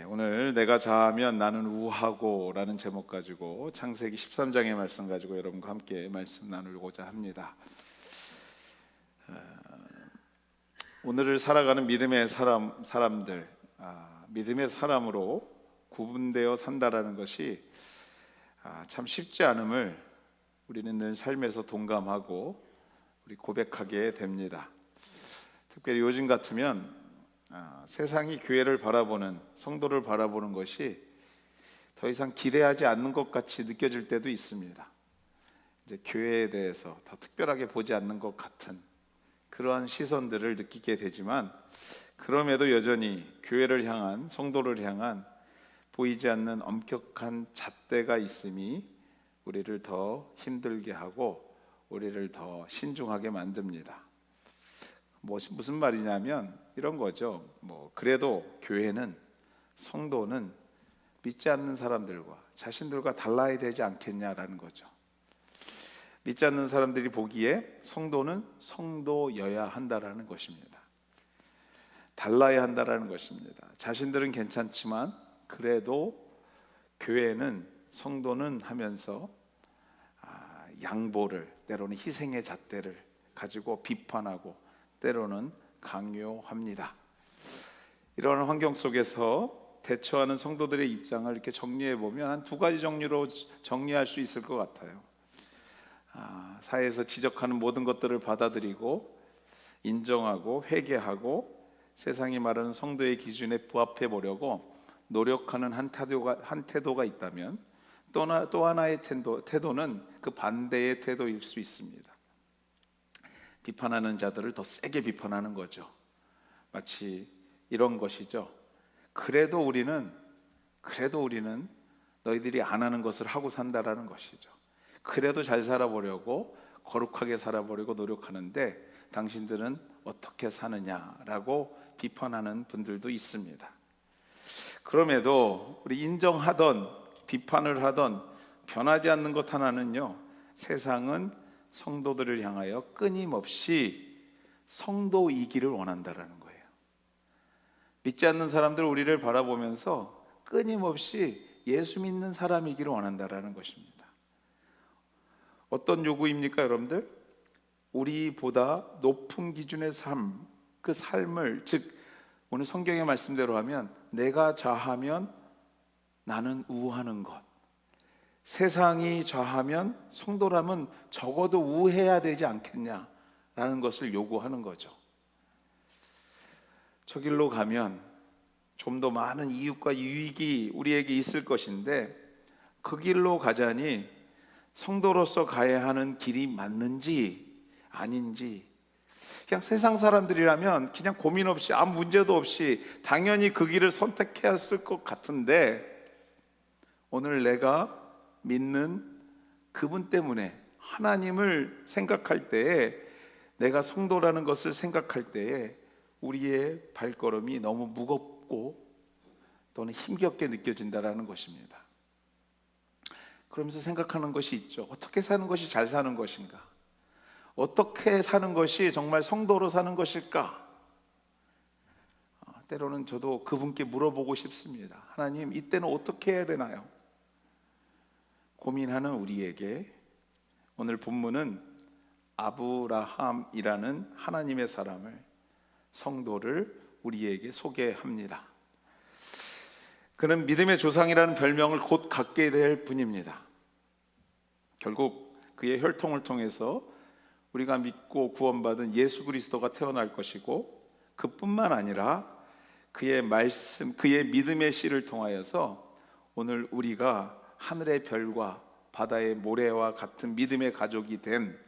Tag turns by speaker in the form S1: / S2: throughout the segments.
S1: 오늘 내가 자하면 나는 우하고 라는 제목 가지고 창세기 13장의 말씀 가지고 여러분과 함께 말씀 나누고자 합니다. 오늘을 살아가는 믿음의 사람들, 믿음의 사람으로 구분되어 산다라는 것이 참 쉽지 않음을 우리는 늘 삶에서 동감하고 우리 고백하게 됩니다. 특별히 요즘 같으면 세상이 교회를 바라보는, 성도를 바라보는 것이 더 이상 기대하지 않는 것 같이 느껴질 때도 있습니다. 이제 교회에 대해서 더 특별하게 보지 않는 것 같은 그러한 시선들을 느끼게 되지만, 그럼에도 여전히 교회를 향한, 성도를 향한 보이지 않는 엄격한 잣대가 있음이 우리를 더 힘들게 하고 우리를 더 신중하게 만듭니다. 무슨 말이냐면 이런 거죠. 그래도 교회는, 성도는 믿지 않는 사람들과 자신들과 달라야 되지 않겠냐라는 거죠. 믿지 않는 사람들이 보기에 성도는 성도여야 한다라는 것입니다. 달라야 한다라는 것입니다. 자신들은 괜찮지만 그래도 교회는, 성도는 하면서 양보를, 때로는 희생의 잣대를 가지고 비판하고 때로는 강요합니다. 이런 환경 속에서 대처하는 성도들의 입장을 이렇게 정리해 보면 한 두 가지 종류로 정리할 수 있을 것 같아요. 사회에서 지적하는 모든 것들을 받아들이고 인정하고 회개하고 세상이 말하는 성도의 기준에 부합해 보려고 노력하는 한 태도가 있다면, 또 하나의 태도는 그 반대의 태도일 수 있습니다. 비판하는 자들을 더 세게 비판하는 거죠. 마치 이런 것이죠. 그래도 우리는 너희들이 안 하는 것을 하고 산다라는 것이죠. 그래도 잘 살아보려고, 거룩하게 살아보려고 노력하는데 당신들은 어떻게 사느냐라고 비판하는 분들도 있습니다. 그럼에도 우리 인정하던 비판을 하던 변하지 않는 것 하나는요, 세상은 성도들을 향하여 끊임없이 성도이기를 원한다라는 거예요. 믿지 않는 사람들 우리를 바라보면서 끊임없이 예수 믿는 사람이기를 원한다라는 것입니다. 어떤 요구입니까, 여러분들? 우리보다 높은 기준의 삶, 그 삶을, 즉 오늘 성경의 말씀대로 하면 내가 자하면 나는 우하는 것, 세상이 좌하면 성도라면 적어도 우해야 되지 않겠냐라는 것을 요구하는 거죠. 저 길로 가면 좀 더 많은 이익과 유익이 우리에게 있을 것인데, 그 길로 가자니 성도로서 가야 하는 길이 맞는지 아닌지, 그냥 세상 사람들이라면 그냥 고민 없이, 아무 문제도 없이 당연히 그 길을 선택했을 것 같은데, 오늘 내가 믿는 그분 때문에, 하나님을 생각할 때에, 내가 성도라는 것을 생각할 때에 우리의 발걸음이 너무 무겁고 또는 힘겹게 느껴진다라는 것입니다. 그러면서 생각하는 것이 있죠. 어떻게 사는 것이 잘 사는 것인가? 어떻게 사는 것이 정말 성도로 사는 것일까? 때로는 저도 그분께 물어보고 싶습니다. 하나님, 이때는 어떻게 해야 되나요? 고민하는 우리에게 오늘 본문은 아브라함이라는 하나님의 사람을, 성도를 우리에게 소개합니다. 그는 믿음의 조상이라는 별명을 곧 갖게 될 분입니다. 결국 그의 혈통을 통해서 우리가 믿고 구원받은 예수 그리스도가 태어날 것이고, 그뿐만 아니라 그의 말씀, 그의 믿음의 씨를 통하여서 오늘 우리가 하늘의 별과 바다의 모래와 같은 믿음의 가족이 된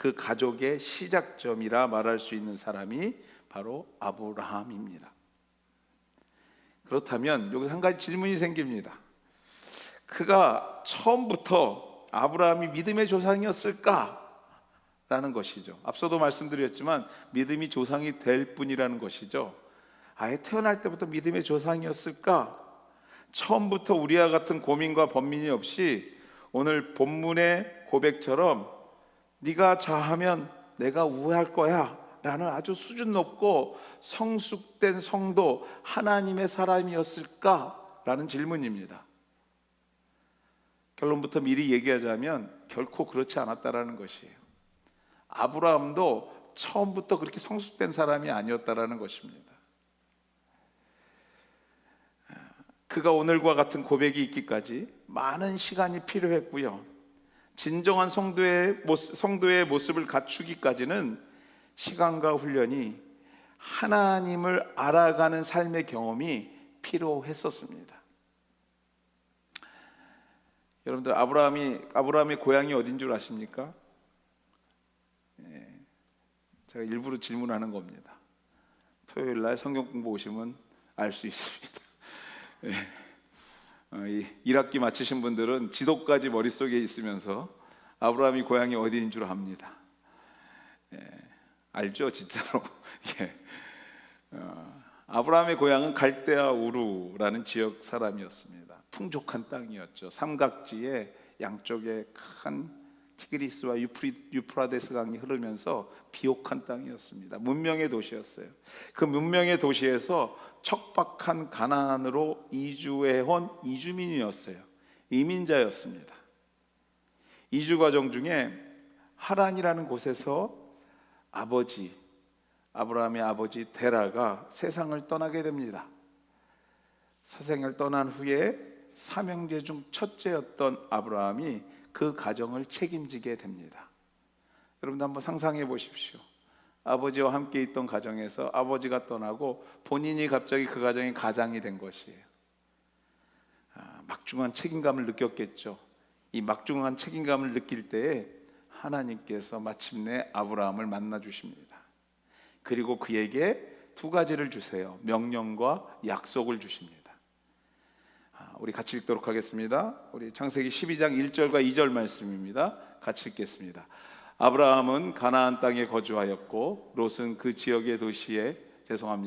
S1: 그 가족의 시작점이라 말할 수 있는 사람이 바로 아브라함입니다. 그렇다면 여기서 한 가지 질문이 생깁니다. 그가 처음부터 아브라함이 믿음의 조상이었을까? 라는 것이죠. 앞서도 말씀드렸지만 믿음이 조상이 될 뿐이라는 것이죠. 아예 태어날 때부터 믿음의 조상이었을까? 처음부터 우리와 같은 고민과 번민이 없이 오늘 본문의 고백처럼 네가 좌하면 내가 우할 거야 라는 아주 수준 높고 성숙된 성도, 하나님의 사람이었을까? 라는 질문입니다. 결론부터 미리 얘기하자면 결코 그렇지 않았다라는 것이에요. 아브라함도 처음부터 그렇게 성숙된 사람이 아니었다라는 것입니다. 그가 오늘과 같은 고백이 있기까지 많은 시간이 필요했고요. 진정한 성도의 모습을 갖추기까지는 시간과 훈련이, 하나님을 알아가는 삶의 경험이 필요했었습니다. 여러분들, 아브라함의 고향이 어딘 줄 아십니까? 제가 일부러 질문하는 겁니다. 토요일 날 성경 공부 오시면 알 수 있습니다. 이 1학기 마치신 분들은 지도까지 머릿속에 있으면서 아브라함이 고향이 어디인 줄 압니다. 알죠, 진짜로. 아브라함의 고향은 갈대아 우루라는 지역 사람이었습니다. 풍족한 땅이었죠. 삼각지에 양쪽에 큰 티그리스와 유프라데스 강이 흐르면서 비옥한 땅이었습니다. 문명의 도시였어요. 그 문명의 도시에서 척박한 가나안으로 이주해온 이주민이었어요. 이민자였습니다. 이주 과정 중에 하란이라는 곳에서 아브라함의 아버지 데라가 세상을 떠나게 됩니다. 세상을 떠난 후에 삼형제 중 첫째였던 아브라함이 그 가정을 책임지게 됩니다. 여러분도 한번 상상해 보십시오. 아버지와 함께 있던 가정에서 아버지가 떠나고 본인이 갑자기 그 가정의 가장이 된 것이에요. 막중한 책임감을 느꼈겠죠. 이 막중한 책임감을 느낄 때에 하나님께서 마침내 아브라함을 만나 주십니다. 그리고 그에게 두 가지를 주세요. 명령과 약속을 주십니다. 우리 같이 읽도록 하겠습니다. 우리 창세기 12장 1절과 2절 말씀입니다. 같이 읽겠습니다. 아브라함은 가나안 땅에 거주하였고 롯은 그 지역의 도시에,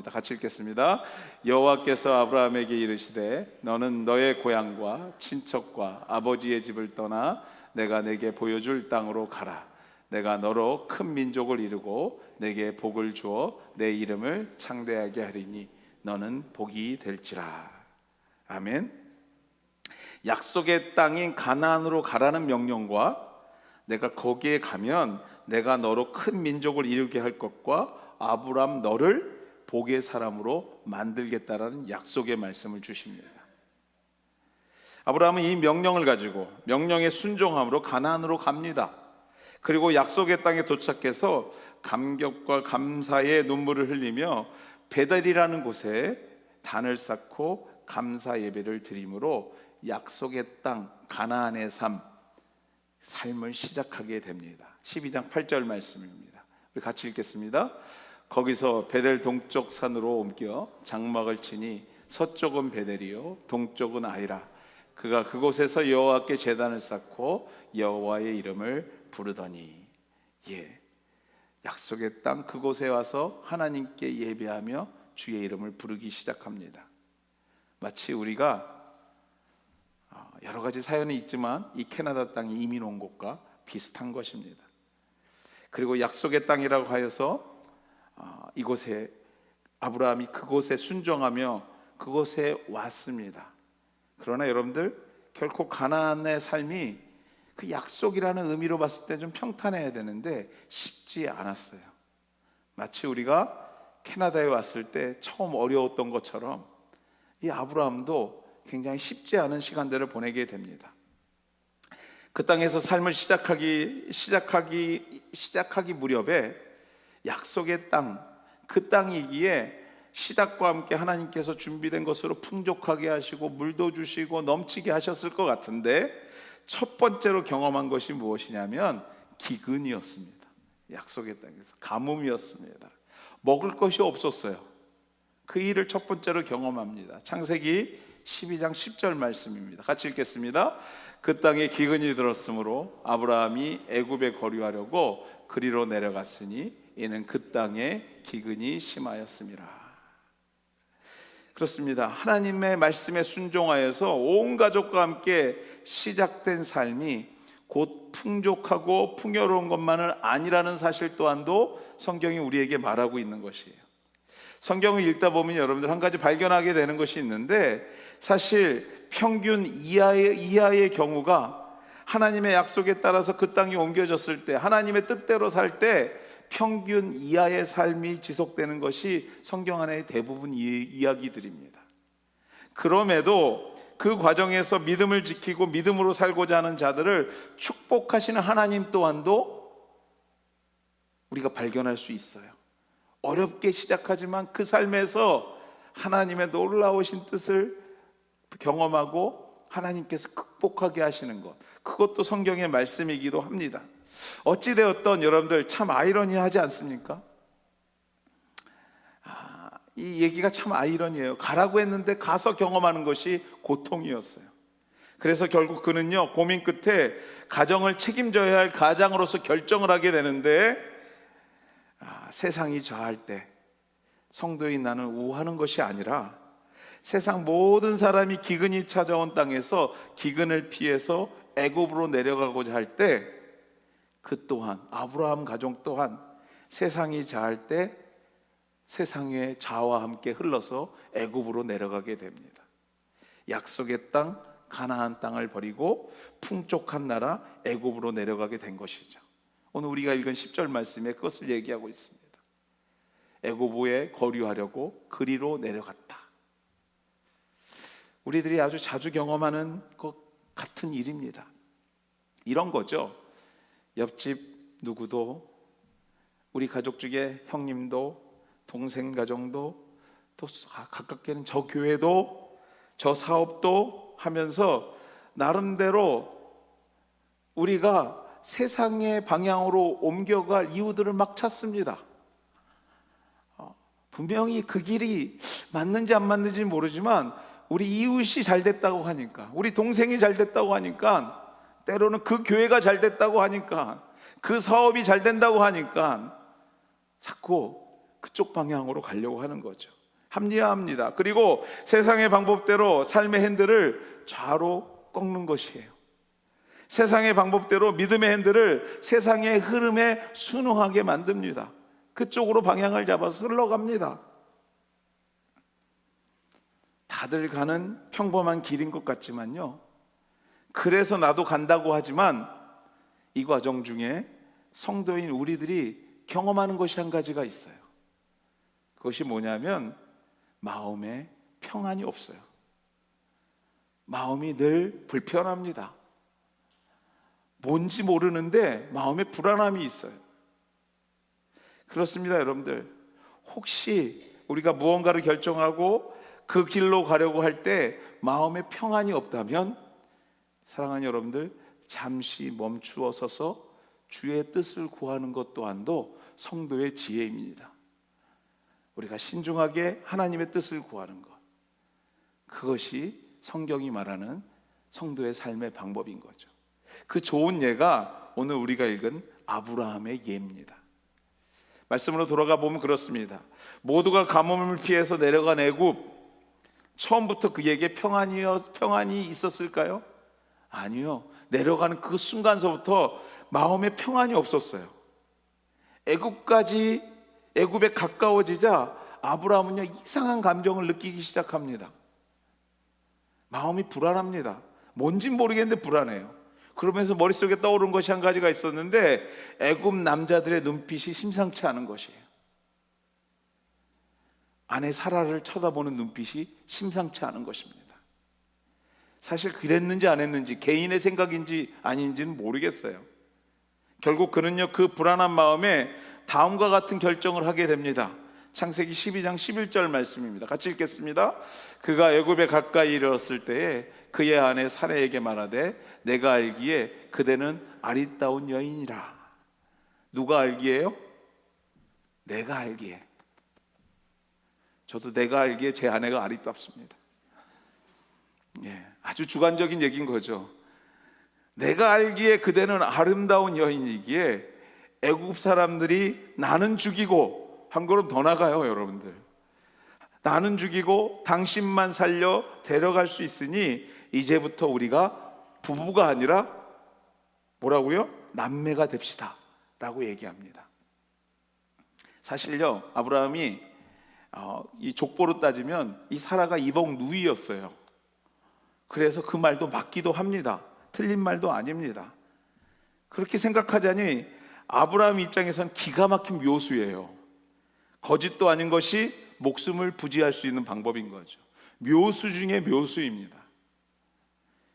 S1: 같이 읽겠습니다. 여호와께서 아브라함에게 이르시되 너는 너의 고향과 친척과 아버지의 집을 떠나 내가 내게 보여줄 땅으로 가라. 내가 너로 큰 민족을 이루고 내게 복을 주어 내 이름을 창대하게 하리니 너는 복이 될지라. 아멘. 약속의 땅인 가나안으로 가라는 명령과 내가 거기에 가면 내가 너로 큰 민족을 이루게 할 것과 아브라함 너를 복의 사람으로 만들겠다라는 약속의 말씀을 주십니다. 아브라함은 이 명령을 가지고 명령에 순종함으로 가나안으로 갑니다. 그리고 약속의 땅에 도착해서 감격과 감사의 눈물을 흘리며 베델이라는 곳에 단을 쌓고 감사 예배를 드림으로 약속의 땅 가나안의 삶을 시작하게 됩니다. 12장 8절 말씀입니다. 우리 같이 읽겠습니다. 거기서 베델 동쪽 산으로 옮겨 장막을 치니 서쪽은 베델이요 동쪽은 아이라. 그가 그곳에서 여호와께 제단을 쌓고 여호와의 이름을 부르더니. 약속의 땅 그곳에 와서 하나님께 예배하며 주의 이름을 부르기 시작합니다. 마치 우리가 여러 가지 사연이 있지만 이 캐나다 땅이 이민 온 곳과 비슷한 것입니다. 그리고 약속의 땅이라고 하여서 이곳에 아브라함이 그곳에 순종하며 그곳에 왔습니다. 그러나 여러분들, 결코 가나안의 삶이 그 약속이라는 의미로 봤을 때 좀 평탄해야 되는데 쉽지 않았어요. 마치 우리가 캐나다에 왔을 때 처음 어려웠던 것처럼 이 아브라함도 굉장히 쉽지 않은 시간들을 보내게 됩니다. 그 땅에서 삶을 시작하기 무렵에 약속의 땅, 그 땅이기에 시작과 함께 하나님께서 준비된 것으로 풍족하게 하시고 물도 주시고 넘치게 하셨을 것 같은데 첫 번째로 경험한 것이 무엇이냐면 기근이었습니다. 약속의 땅에서 가뭄이었습니다. 먹을 것이 없었어요. 그 일을 첫 번째로 경험합니다. 창세기 12장 10절 말씀입니다. 같이 읽겠습니다. 그 땅에 기근이 들었으므로 아브라함이 애굽에 거류하려고 그리로 내려갔으니 이는 그 땅에 기근이 심하였음이라. 그렇습니다. 하나님의 말씀에 순종하여서 온 가족과 함께 시작된 삶이 곧 풍족하고 풍요로운 것만은 아니라는 사실 또한도 성경이 우리에게 말하고 있는 것이에요. 성경을 읽다 보면 여러분들 한 가지 발견하게 되는 것이 있는데, 사실 평균 이하의 경우가 하나님의 약속에 따라서 그 땅이 옮겨졌을 때, 하나님의 뜻대로 살 때 평균 이하의 삶이 지속되는 것이 성경 안의 대부분 이야기들입니다. 그럼에도 그 과정에서 믿음을 지키고 믿음으로 살고자 하는 자들을 축복하시는 하나님 또한도 우리가 발견할 수 있어요. 어렵게 시작하지만 그 삶에서 하나님의 놀라우신 뜻을 경험하고 하나님께서 극복하게 하시는 것, 그것도 성경의 말씀이기도 합니다. 어찌되었던 여러분들 참 아이러니하지 않습니까? 이 얘기가 참 아이러니해요. 가라고 했는데 가서 경험하는 것이 고통이었어요. 그래서 결국 그는요, 고민 끝에 가정을 책임져야 할 가장으로서 결정을 하게 되는데, 세상이 저할 때 성도인 나는 우하는 것이 아니라 세상 모든 사람이 기근이 찾아온 땅에서 기근을 피해서 애굽으로 내려가고자 할 때, 그 또한 아브라함 가족 또한 세상이 자할 때 세상의 자와 함께 흘러서 애굽으로 내려가게 됩니다. 약속의 땅 가나안 땅을 버리고 풍족한 나라 애굽으로 내려가게 된 것이죠. 오늘 우리가 읽은 10절 말씀에 그것을 얘기하고 있습니다. 애굽에 거류하려고 그리로 내려갔다. 우리들이 아주 자주 경험하는 것 같은 일입니다. 이런 거죠. 옆집 누구도, 우리 가족 중에 형님도, 동생 가정도, 또 가깝게는 저 교회도, 저 사업도 하면서 나름대로 우리가 세상의 방향으로 옮겨갈 이유들을 막 찾습니다. 분명히 그 길이 맞는지 안 맞는지 모르지만 우리 이웃이 잘 됐다고 하니까, 우리 동생이 잘 됐다고 하니까, 때로는 그 교회가 잘 됐다고 하니까, 그 사업이 잘 된다고 하니까 자꾸 그쪽 방향으로 가려고 하는 거죠. 합리화합니다. 그리고 세상의 방법대로 삶의 핸들을 좌로 꺾는 것이에요. 세상의 방법대로 믿음의 핸들을 세상의 흐름에 순응하게 만듭니다. 그쪽으로 방향을 잡아서 흘러갑니다. 다들 가는 평범한 길인 것 같지만요, 그래서 나도 간다고 하지만 이 과정 중에 성도인 우리들이 경험하는 것이 한 가지가 있어요. 그것이 뭐냐면 마음에 평안이 없어요. 마음이 늘 불편합니다. 뭔지 모르는데 마음에 불안함이 있어요. 그렇습니다, 여러분들. 혹시 우리가 무언가를 결정하고 그 길로 가려고 할 때 마음에 평안이 없다면, 사랑하는 여러분들, 잠시 멈추어 서서 주의 뜻을 구하는 것 또한도 성도의 지혜입니다. 우리가 신중하게 하나님의 뜻을 구하는 것, 그것이 성경이 말하는 성도의 삶의 방법인 거죠. 그 좋은 예가 오늘 우리가 읽은 아브라함의 예입니다. 말씀으로 돌아가 보면 그렇습니다. 모두가 가뭄을 피해서 내려간 애굽, 처음부터 그에게 평안이 있었을까요? 아니요. 내려가는 그 순간서부터 마음에 평안이 없었어요. 애굽에 가까워지자 아브라함은요, 이상한 감정을 느끼기 시작합니다. 마음이 불안합니다. 뭔진 모르겠는데 불안해요. 그러면서 머릿속에 떠오른 것이 한 가지가 있었는데, 애굽 남자들의 눈빛이 심상치 않은 것이에요. 아내 사라를 쳐다보는 눈빛이 심상치 않은 것입니다. 사실 그랬는지 안 했는지, 개인의 생각인지 아닌지는 모르겠어요. 결국 그는요, 그 불안한 마음에 다음과 같은 결정을 하게 됩니다. 창세기 12장 11절 말씀입니다. 같이 읽겠습니다. 그가 애굽에 가까이 이르렀을 때에 그의 아내 사라에게 말하되 내가 알기에 그대는 아리따운 여인이라. 누가 알기에요? 내가 알기에. 저도 내가 알기에 제 아내가 아리따웠습니다. 아주 주관적인 얘기인 거죠. 내가 알기에 그대는 아름다운 여인이기에 애굽 사람들이 나는 죽이고, 한 걸음 더 나가요, 여러분들. 나는 죽이고 당신만 살려 데려갈 수 있으니 이제부터 우리가 부부가 아니라 뭐라고요? 남매가 됩시다 라고 얘기합니다. 사실요, 아브라함이 이 족보로 따지면 이 사라가 이복 누이였어요. 그래서 그 말도 맞기도 합니다. 틀린 말도 아닙니다. 그렇게 생각하자니 아브라함 입장에선 기가 막힌 묘수예요. 거짓도 아닌 것이 목숨을 부지할 수 있는 방법인 거죠. 묘수 중에 묘수입니다.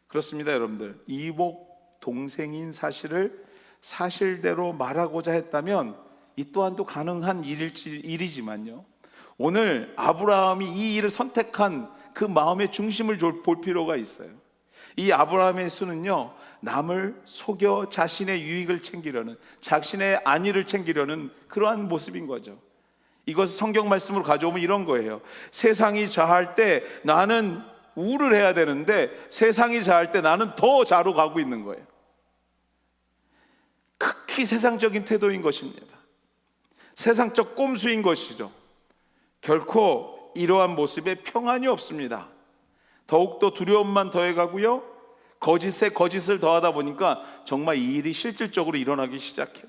S1: 그렇습니다, 여러분들. 이복 동생인 사실을 사실대로 말하고자 했다면 이 또한도 가능한 일이지만요, 오늘 아브라함이 이 일을 선택한 그 마음의 중심을 볼 필요가 있어요. 이 아브라함의 수는요, 남을 속여 자신의 유익을 챙기려는, 자신의 안위를 챙기려는 그러한 모습인 거죠. 이것을 성경 말씀으로 가져오면 이런 거예요. 세상이 자할 때 나는 우를 해야 되는데 세상이 자할 때 나는 더 자로 가고 있는 거예요. 극히 세상적인 태도인 것입니다. 세상적 꼼수인 것이죠. 결코 이러한 모습에 평안이 없습니다. 더욱더 두려움만 더해가고요, 거짓에 거짓을 더하다 보니까 정말 이 일이 실질적으로 일어나기 시작해요.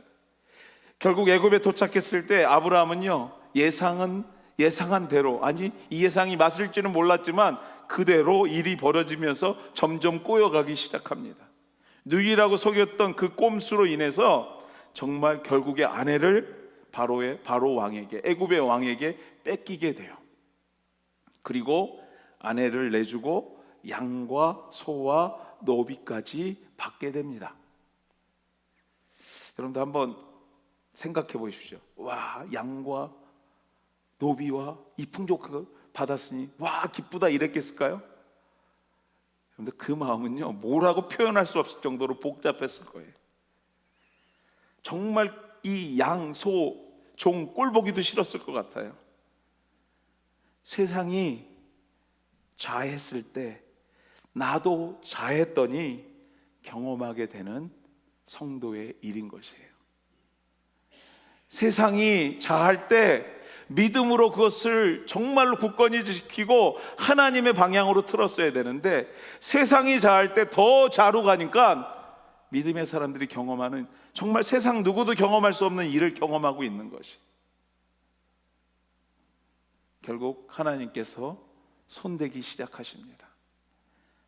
S1: 결국 애굽에 도착했을 때 아브라함은요, 예상한 대로, 아니 이 예상이 맞을지는 몰랐지만 그대로 일이 벌어지면서 점점 꼬여가기 시작합니다. 누이라고 속였던 그 꼼수로 인해서 정말 결국에 아내를 바로 왕에게, 애굽의 왕에게 뺏기게 돼요. 그리고 아내를 내주고 양과 소와 노비까지 받게 됩니다. 여러분들 한번 생각해 보십시오. 와, 양과 노비와 이 풍족을 받았으니 와 기쁘다 이랬겠을까요? 여러분들 그 마음은요, 뭐라고 표현할 수 없을 정도로 복잡했을 거예요. 정말 이 양, 소, 종 꼴보기도 싫었을 것 같아요. 세상이 자했을 때 나도 자했더니 경험하게 되는 성도의 일인 것이에요. 세상이 자할 때 믿음으로 그것을 정말로 굳건히 지키고 하나님의 방향으로 틀었어야 되는데 세상이 자할 때 더 자로 가니까 믿음의 사람들이 경험하는, 정말 세상 누구도 경험할 수 없는 일을 경험하고 있는 것이, 결국 하나님께서 손대기 시작하십니다.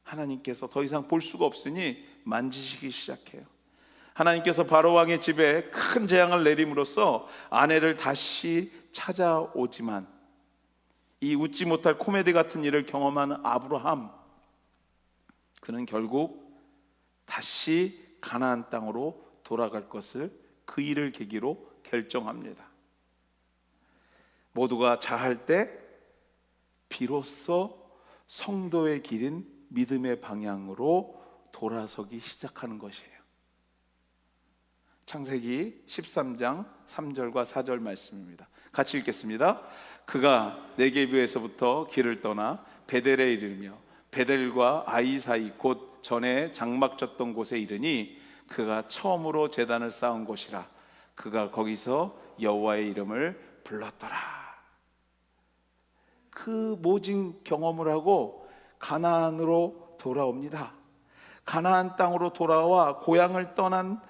S1: 하나님께서 더 이상 볼 수가 없으니 만지시기 시작해요. 하나님께서 바로왕의 집에 큰 재앙을 내림으로써 아내를 다시 찾아오지만 이 웃지 못할 코미디 같은 일을 경험하는 아브라함, 그는 결국 다시 가나안 땅으로 돌아갈 것을 그 일을 계기로 결정합니다. 모두가 자할 때 비로소 성도의 길인 믿음의 방향으로 돌아서기 시작하는 것이에요. 창세기 13장 3절과 4절 말씀입니다. 같이 읽겠습니다. 그가 네게브에서부터 길을 떠나 베델에 이르며 베델과 아이 사이 곧 전에 장막 졌던 곳에 이르니 그가 처음으로 제단을 쌓은 곳이라. 그가 거기서 여호와의 이름을 불렀더라. 그 모진 경험을 하고 가나안으로 돌아옵니다. 가나안 땅으로 돌아와 고향을 떠나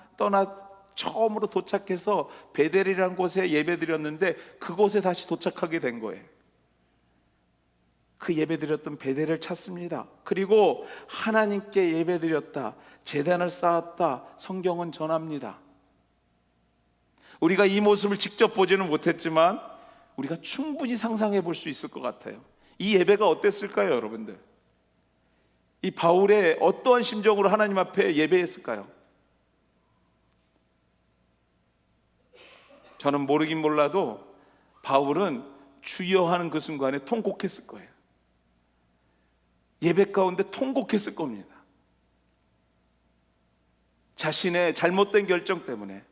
S1: 처음으로 도착해서 베델이라는 곳에 예배드렸는데 그곳에 다시 도착하게 된 거예요. 그 예배드렸던 베델을 찾습니다. 그리고 하나님께 예배드렸다, 제단을 쌓았다, 성경은 전합니다. 우리가 이 모습을 직접 보지는 못했지만 우리가 충분히 상상해 볼 수 있을 것 같아요. 이 예배가 어땠을까요, 여러분들? 이 바울의 어떠한 심정으로 하나님 앞에 예배했을까요? 저는 모르긴 몰라도 바울은 주여 하는 그 순간에 통곡했을 거예요. 예배 가운데 통곡했을 겁니다. 자신의 잘못된 결정 때문에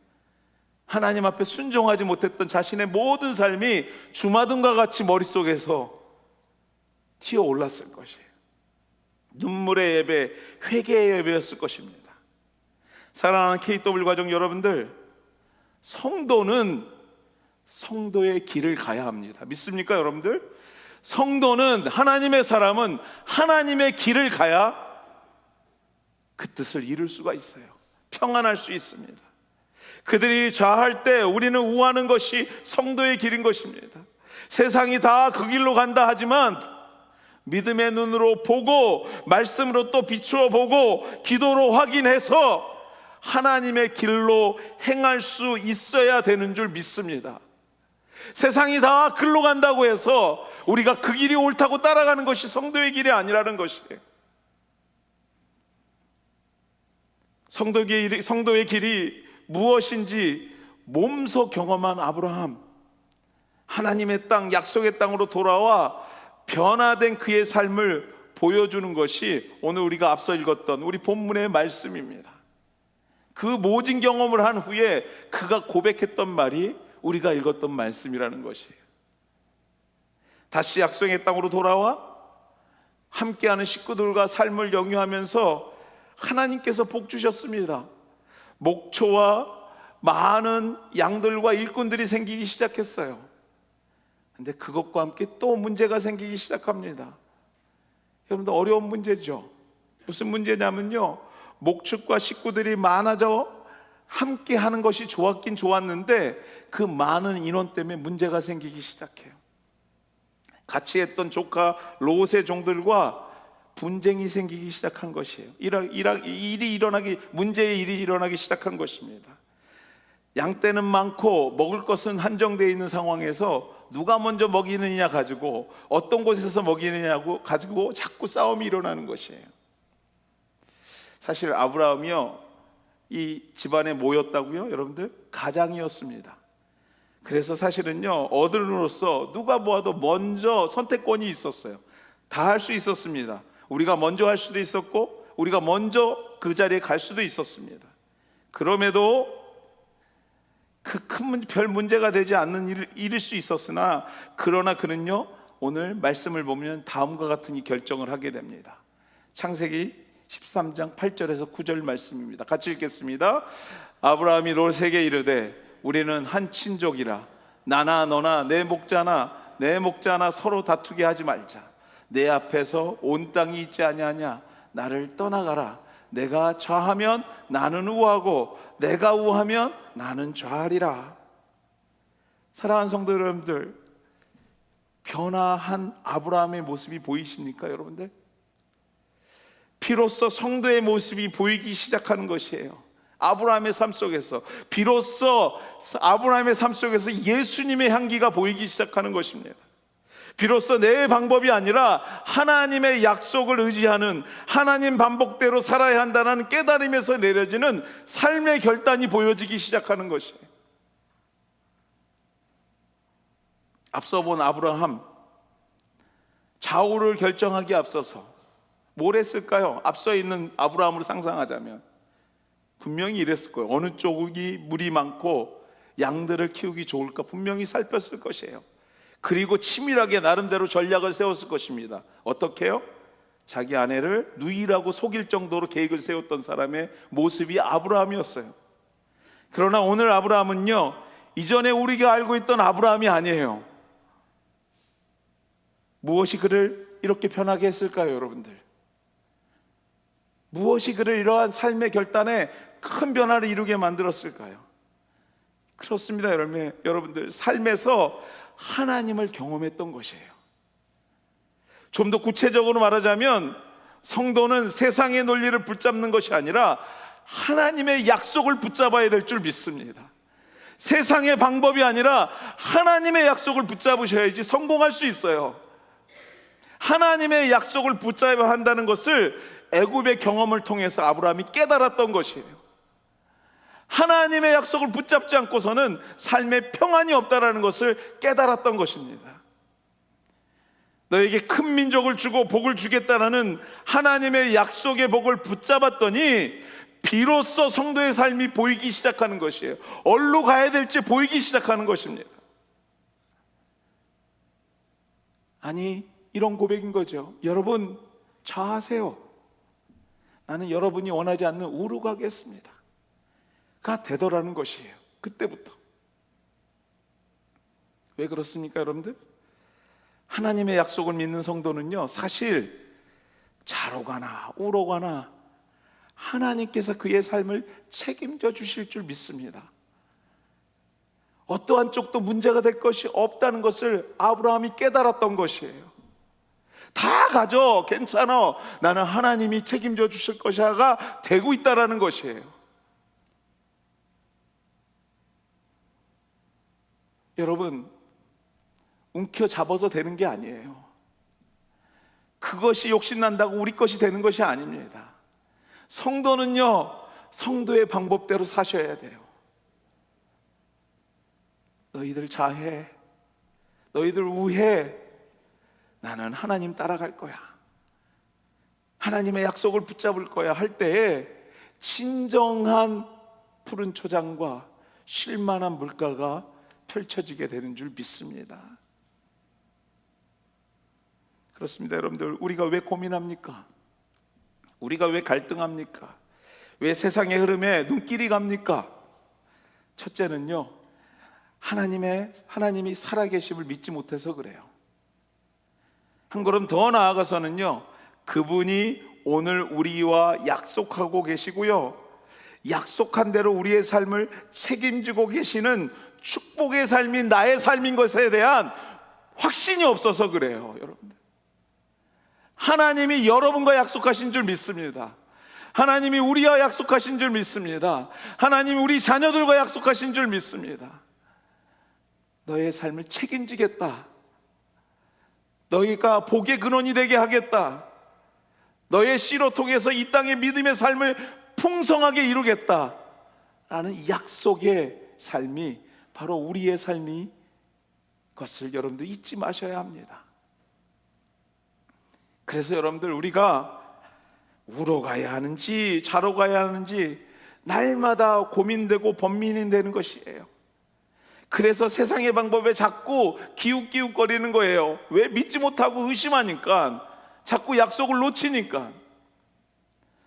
S1: 하나님 앞에 순종하지 못했던 자신의 모든 삶이 주마등과 같이 머릿속에서 튀어올랐을 것이에요. 눈물의 예배, 회개의 예배였을 것입니다. 사랑하는 KW 가족 여러분들, 성도는 성도의 길을 가야 합니다. 믿습니까, 여러분들? 성도는, 하나님의 사람은 하나님의 길을 가야 그 뜻을 이룰 수가 있어요. 평안할 수 있습니다. 그들이 좌할 때 우리는 우하는 것이 성도의 길인 것입니다. 세상이 다 그 길로 간다 하지만 믿음의 눈으로 보고 말씀으로 또 비추어 보고 기도로 확인해서 하나님의 길로 행할 수 있어야 되는 줄 믿습니다. 세상이 다 글로 간다고 해서 우리가 그 길이 옳다고 따라가는 것이 성도의 길이 아니라는 것이에요. 성도의 길이 무엇인지 몸소 경험한 아브라함, 하나님의 땅, 약속의 땅으로 돌아와 변화된 그의 삶을 보여주는 것이 오늘 우리가 앞서 읽었던 우리 본문의 말씀입니다. 그 모진 경험을 한 후에 그가 고백했던 말이 우리가 읽었던 말씀이라는 것이에요. 다시 약속의 땅으로 돌아와 함께하는 식구들과 삶을 영유하면서 하나님께서 복 주셨습니다. 목초와 많은 양들과 일꾼들이 생기기 시작했어요. 근데 그것과 함께 또 문제가 생기기 시작합니다. 여러분들, 어려운 문제죠. 무슨 문제냐면요, 목축과 식구들이 많아져 함께 하는 것이 좋았긴 좋았는데 그 많은 인원 때문에 문제가 생기기 시작해요. 같이 했던 조카 롯의 종들과 분쟁이 생기기 시작한 것이에요. 문제의 일이 일어나기 시작한 것입니다. 양떼는 많고 먹을 것은 한정되어 있는 상황에서 누가 먼저 먹이느냐 가지고, 어떤 곳에서 먹이느냐고 가지고 자꾸 싸움이 일어나는 것이에요. 사실 아브라함이요, 이 집안에 모였다고요? 여러분들, 가장이었습니다. 그래서 사실은요, 어른으로서 누가 보아도 먼저 선택권이 있었어요. 다 할 수 있었습니다. 우리가 먼저 할 수도 있었고 우리가 먼저 그 자리에 갈 수도 있었습니다. 그럼에도 그 큰 별 문제가 되지 않는 일일 수 있었으나, 그러나 그는요, 오늘 말씀을 보면 다음과 같은 이 결정을 하게 됩니다. 창세기 13장 8절에서 9절 말씀입니다. 같이 읽겠습니다. 아브라함이 롯에게 이르되 우리는 한 친족이라 나나 너나 내 목자나 서로 다투게 하지 말자. 내 앞에서 온 땅이 있지 아니하냐. 나를 떠나가라. 내가 좌하면 나는 우하고 내가 우하면 나는 좌하리라. 사랑하는 성도 여러분들, 변화한 아브라함의 모습이 보이십니까? 여러분들, 비로소 성도의 모습이 보이기 시작하는 것이에요. 아브라함의 삶 속에서, 비로소 아브라함의 삶 속에서 예수님의 향기가 보이기 시작하는 것입니다. 비로소 내 방법이 아니라 하나님의 약속을 의지하는, 하나님 반복대로 살아야 한다는 깨달음에서 내려지는 삶의 결단이 보여지기 시작하는 것이에요. 앞서 본 아브라함, 좌우를 결정하기에 앞서서 뭘 했을까요? 앞서 있는 아브라함을 상상하자면 분명히 이랬을 거예요. 어느 쪽이 물이 많고 양들을 키우기 좋을까 분명히 살폈을 것이에요. 그리고 치밀하게 나름대로 전략을 세웠을 것입니다. 어떻게 해요? 자기 아내를 누이라고 속일 정도로 계획을 세웠던 사람의 모습이 아브라함이었어요. 그러나 오늘 아브라함은요, 이전에 우리가 알고 있던 아브라함이 아니에요. 무엇이 그를 이렇게 변하게 했을까요, 여러분들? 무엇이 그를 이러한 삶의 결단에 큰 변화를 이루게 만들었을까요? 그렇습니다, 여러분들. 삶에서 하나님을 경험했던 것이에요. 좀 더 구체적으로 말하자면, 성도는 세상의 논리를 붙잡는 것이 아니라 하나님의 약속을 붙잡아야 될 줄 믿습니다. 세상의 방법이 아니라 하나님의 약속을 붙잡으셔야지 성공할 수 있어요. 하나님의 약속을 붙잡아야 한다는 것을 애굽의 경험을 통해서 아브라함이 깨달았던 것이에요. 하나님의 약속을 붙잡지 않고서는 삶에 평안이 없다라는 것을 깨달았던 것입니다. 너에게 큰 민족을 주고 복을 주겠다라는 하나님의 약속의 복을 붙잡았더니 비로소 성도의 삶이 보이기 시작하는 것이에요. 어디로 가야 될지 보이기 시작하는 것입니다. 아니, 이런 고백인 거죠. 여러분, 좌하세요. 나는 여러분이 원하지 않는 우로 가겠습니다. 가 되더라는 것이에요. 그때부터. 왜 그렇습니까, 여러분들? 하나님의 약속을 믿는 성도는요, 사실 좌로 가나 우로 가나 하나님께서 그의 삶을 책임져 주실 줄 믿습니다. 어떠한 쪽도 문제가 될 것이 없다는 것을 아브라함이 깨달았던 것이에요. 다 가져, 괜찮아, 나는 하나님이 책임져 주실 것이야가 되고 있다라는 것이에요. 여러분, 움켜잡아서 되는 게 아니에요. 그것이 욕심난다고 우리 것이 되는 것이 아닙니다. 성도는요, 성도의 방법대로 사셔야 돼요. 너희들 자해, 너희들 우해, 나는 하나님 따라갈 거야, 하나님의 약속을 붙잡을 거야 할 때에 진정한 푸른 초장과 쉴만한 물가가 펼쳐지게 되는 줄 믿습니다. 그렇습니다. 여러분들, 우리가 왜 고민합니까? 우리가 왜 갈등합니까? 왜 세상의 흐름에 눈길이 갑니까? 첫째는요, 하나님이 살아계심을 믿지 못해서 그래요. 한 걸음 더 나아가서는요, 그분이 오늘 우리와 약속하고 계시고요, 약속한 대로 우리의 삶을 책임지고 계시는 축복의 삶이 나의 삶인 것에 대한 확신이 없어서 그래요. 여러분들, 하나님이 여러분과 약속하신 줄 믿습니다. 하나님이 우리와 약속하신 줄 믿습니다. 하나님이 우리 자녀들과 약속하신 줄 믿습니다. 너의 삶을 책임지겠다, 너희가 복의 근원이 되게 하겠다, 너의 씨로 통해서 이 땅의 믿음의 삶을 풍성하게 이루겠다 라는 약속의 삶이 바로 우리의 삶이 것을 여러분들 잊지 마셔야 합니다. 그래서 여러분들, 우리가 우러 가야 하는지 자러 가야 하는지 날마다 고민되고 번민이 되는 것이에요. 그래서 세상의 방법에 자꾸 기웃기웃거리는 거예요. 왜? 믿지 못하고 의심하니까, 자꾸 약속을 놓치니까.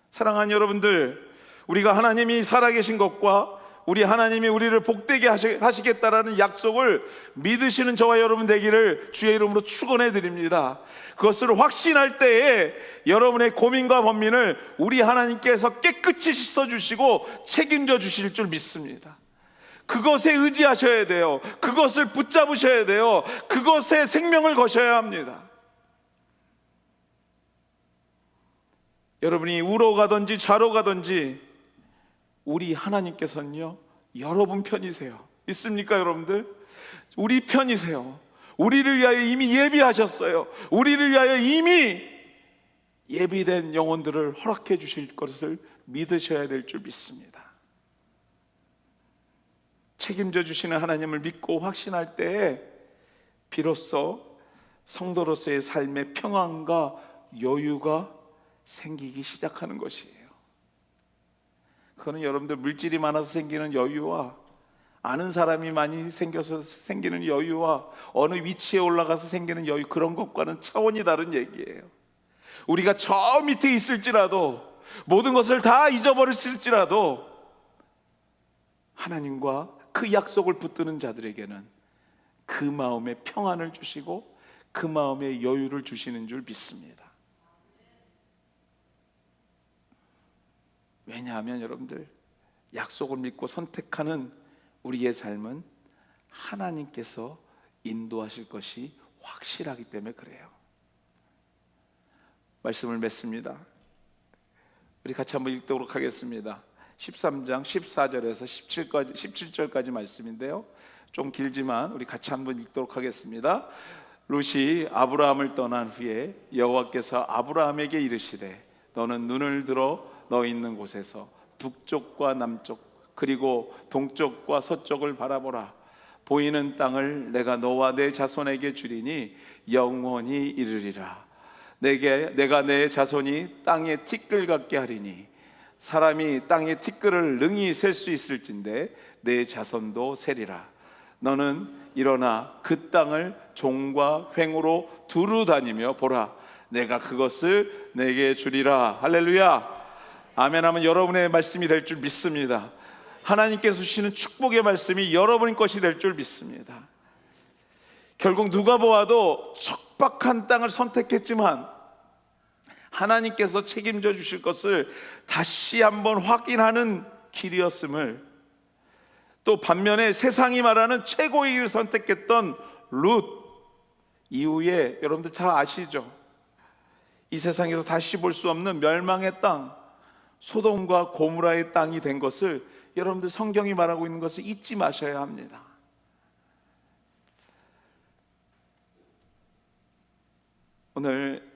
S1: 사랑하는 여러분들, 우리가 하나님이 살아계신 것과 우리 하나님이 우리를 복되게 하시겠다라는 약속을 믿으시는 저와 여러분 되기를 주의 이름으로 축원해 드립니다. 그것을 확신할 때에 여러분의 고민과 번민을 우리 하나님께서 깨끗이 씻어주시고 책임져 주실 줄 믿습니다. 그것에 의지하셔야 돼요. 그것을 붙잡으셔야 돼요. 그것에 생명을 거셔야 합니다. 여러분이 우러 가든지 좌로 가든지 우리 하나님께서는요, 여러분 편이세요. 믿습니까 여러분들? 우리 편이세요. 우리를 위하여 이미 예비하셨어요. 우리를 위하여 이미 예비된 영혼들을 허락해 주실 것을 믿으셔야 될 줄 믿습니다. 책임져 주시는 하나님을 믿고 확신할 때에 비로소 성도로서의 삶의 평안과 여유가 생기기 시작하는 것이에요. 그거는 여러분들 물질이 많아서 생기는 여유와 아는 사람이 많이 생겨서 생기는 여유와 어느 위치에 올라가서 생기는 여유, 그런 것과는 차원이 다른 얘기예요. 우리가 저 밑에 있을지라도, 모든 것을 다 잊어버렸을지라도 하나님과 그 약속을 붙드는 자들에게는 그 마음의 평안을 주시고 그 마음의 여유를 주시는 줄 믿습니다. 왜냐하면 여러분들, 약속을 믿고 선택하는 우리의 삶은 하나님께서 인도하실 것이 확실하기 때문에 그래요. 말씀을 맺습니다. 우리 같이 한번 읽도록 하겠습니다. 13장 14절에서 17절까지 말씀인데요, 좀 길지만 우리 같이 한번 읽도록 하겠습니다. 롯이 아브라함을 떠난 후에 여호와께서 아브라함에게 이르시되, 너는 눈을 들어 너 있는 곳에서 북쪽과 남쪽 그리고 동쪽과 서쪽을 바라보라. 보이는 땅을 내가 너와 내 자손에게 주리니 영원히 이르리라. 내가 내 자손이 땅의 티끌 같게 하리니 사람이 땅의 티끌을 능히 셀 수 있을진데 내 자손도 세리라. 너는 일어나 그 땅을 종과 횡으로 두루 다니며 보라. 내가 그것을 내게 주리라. 할렐루야. 아멘 하면 여러분의 말씀이 될 줄 믿습니다. 하나님께서 주시는 축복의 말씀이 여러분의 것이 될 줄 믿습니다. 결국 누가 보아도 척박한 땅을 선택했지만 하나님께서 책임져 주실 것을 다시 한번 확인하는 길이었음을, 또 반면에 세상이 말하는 최고의 길을 선택했던 룻 이후에 여러분들 잘 아시죠? 이 세상에서 다시 볼 수 없는 멸망의 땅, 소돔과 고모라의 땅이 된 것을 여러분들 성경이 말하고 있는 것을 잊지 마셔야 합니다. 오늘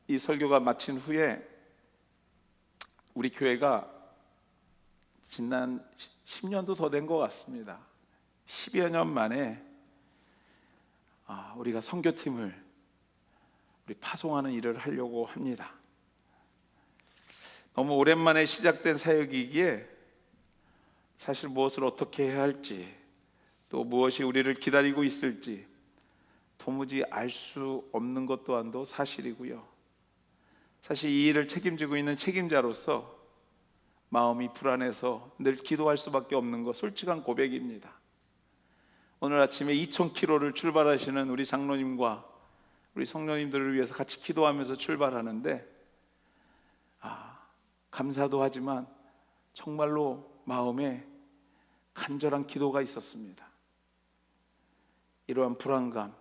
S1: 이 설교가 마친 후에 우리 교회가 지난 10년도 더 된 것 같습니다. 10여 년 만에 우리가 선교팀을 파송하는 일을 하려고 합니다. 너무 오랜만에 시작된 사역이기에 사실 무엇을 어떻게 해야 할지, 또 무엇이 우리를 기다리고 있을지 도무지 알 수 없는 것 또한도 사실이고요. 사실 이 일을 책임지고 있는 책임자로서 마음이 불안해서 늘 기도할 수밖에 없는 것, 솔직한 고백입니다. 오늘 아침에 2000km를 출발하시는 우리 장로님과 우리 성도님들을 위해서 같이 기도하면서 출발하는데 감사도 하지만 정말로 마음에 간절한 기도가 있었습니다. 이러한 불안감,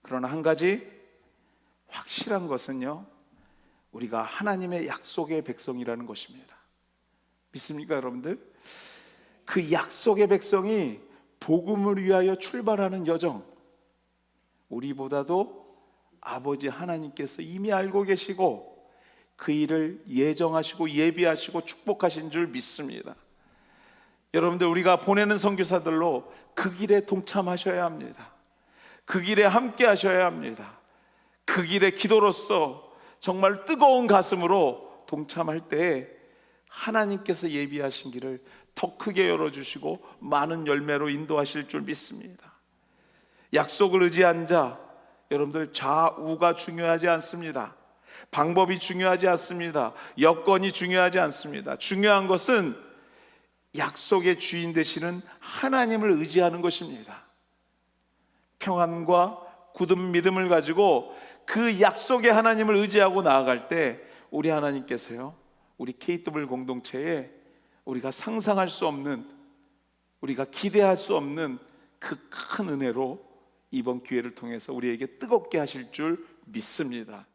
S1: 그러나 한 가지 확실한 것은요, 우리가 하나님의 약속의 백성이라는 것입니다. 믿습니까 여러분들? 그 약속의 백성이 복음을 위하여 출발하는 여정, 우리보다도 아버지 하나님께서 이미 알고 계시고 그 일을 예정하시고 예비하시고 축복하신 줄 믿습니다. 여러분들, 우리가 보내는 선교사들로 그 길에 동참하셔야 합니다. 그 길에 함께 하셔야 합니다. 그 길의 기도로서 정말 뜨거운 가슴으로 동참할 때에 하나님께서 예비하신 길을 더 크게 열어주시고 많은 열매로 인도하실 줄 믿습니다. 약속을 의지한 자, 여러분들, 좌우가 중요하지 않습니다. 방법이 중요하지 않습니다. 여건이 중요하지 않습니다. 중요한 것은 약속의 주인 되시는 하나님을 의지하는 것입니다. 평안과 굳은 믿음을 가지고 그 약속의 하나님을 의지하고 나아갈 때 우리 하나님께서요, 우리 KW 공동체에 우리가 상상할 수 없는, 우리가 기대할 수 없는 그 큰 은혜로 이번 기회를 통해서 우리에게 뜨겁게 하실 줄 믿습니다.